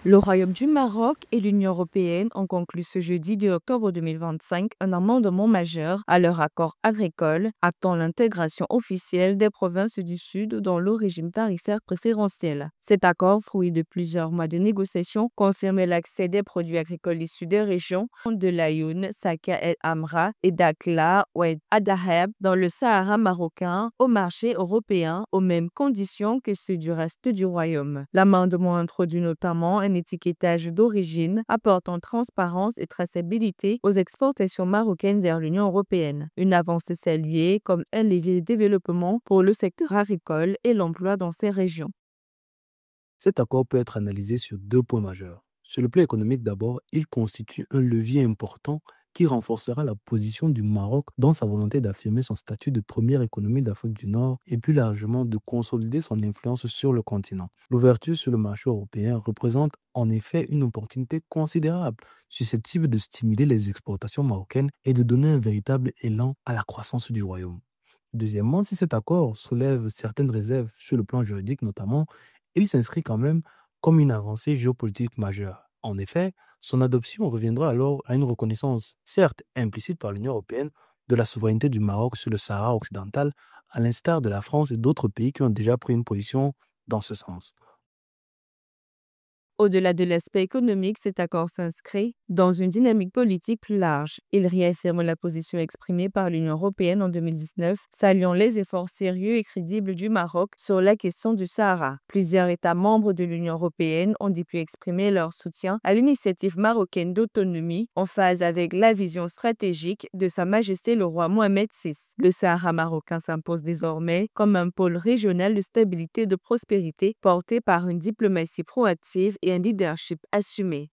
Le Royaume du Maroc et l'Union européenne ont conclu ce jeudi 2 octobre 2025 un amendement majeur à leur accord agricole, actant l'intégration officielle des provinces du Sud dans le régime tarifaire préférentiel. Cet accord, fruit de plusieurs mois de négociations, confirmait l'accès des produits agricoles issus des régions de l'Ayoun, Saka El Amra et Dakhla Oued Adaheb dans le Sahara marocain au marché européen aux mêmes conditions que ceux du reste du Royaume. L'amendement introduit notamment un étiquetage d'origine apportant transparence et traçabilité aux exportations marocaines vers l'Union européenne. Une avancée saluée comme un levier de développement pour le secteur agricole et l'emploi dans ces régions. Cet accord peut être analysé sur deux points majeurs. Sur le plan économique d'abord, il constitue un levier important qui renforcera la position du Maroc dans sa volonté d'affirmer son statut de première économie d'Afrique du Nord et plus largement de consolider son influence sur le continent. L'ouverture sur le marché européen représente en effet une opportunité considérable, susceptible de stimuler les exportations marocaines et de donner un véritable élan à la croissance du royaume. Deuxièmement, si cet accord soulève certaines réserves sur le plan juridique notamment, il s'inscrit quand même comme une avancée géopolitique majeure. En effet, son adoption reviendra alors à une reconnaissance, certes implicite par l'Union européenne, de la souveraineté du Maroc sur le Sahara occidental, à l'instar de la France et d'autres pays qui ont déjà pris une position dans ce sens. Au-delà de l'aspect économique, cet accord s'inscrit dans une dynamique politique plus large. Il réaffirme la position exprimée par l'Union européenne en 2019, saluant les efforts sérieux et crédibles du Maroc sur la question du Sahara. Plusieurs États membres de l'Union européenne ont depuis exprimé leur soutien à l'initiative marocaine d'autonomie en phase avec la vision stratégique de Sa Majesté le roi Mohamed VI. Le Sahara marocain s'impose désormais comme un pôle régional de stabilité et de prospérité porté par une diplomatie proactive et un leadership assumé.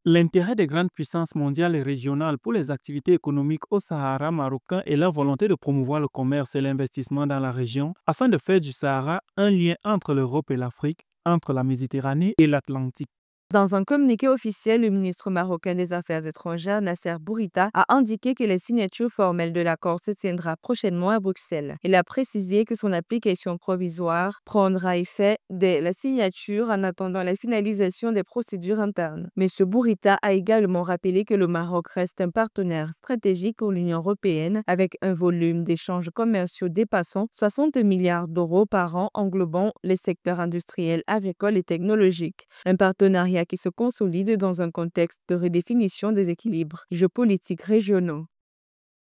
L'intérêt des grandes puissances mondiales et régionales pour les activités économiques au Sahara marocain est leur volonté de promouvoir le commerce et l'investissement dans la région afin de faire du Sahara un lien entre l'Europe et l'Afrique, entre la Méditerranée et l'Atlantique. Dans un communiqué officiel, le ministre marocain des Affaires étrangères, Nasser Bourita, a indiqué que la signature formelle de l'accord se tiendra prochainement à Bruxelles. Il a précisé que son application provisoire prendra effet dès la signature en attendant la finalisation des procédures internes. M. Bourita a également rappelé que le Maroc reste un partenaire stratégique pour l'Union européenne avec un volume d'échanges commerciaux dépassant 60 milliards d'euros par an englobant les secteurs industriels, agricoles et technologiques. Un partenariat qui se consolide dans un contexte de redéfinition des équilibres géopolitiques régionaux.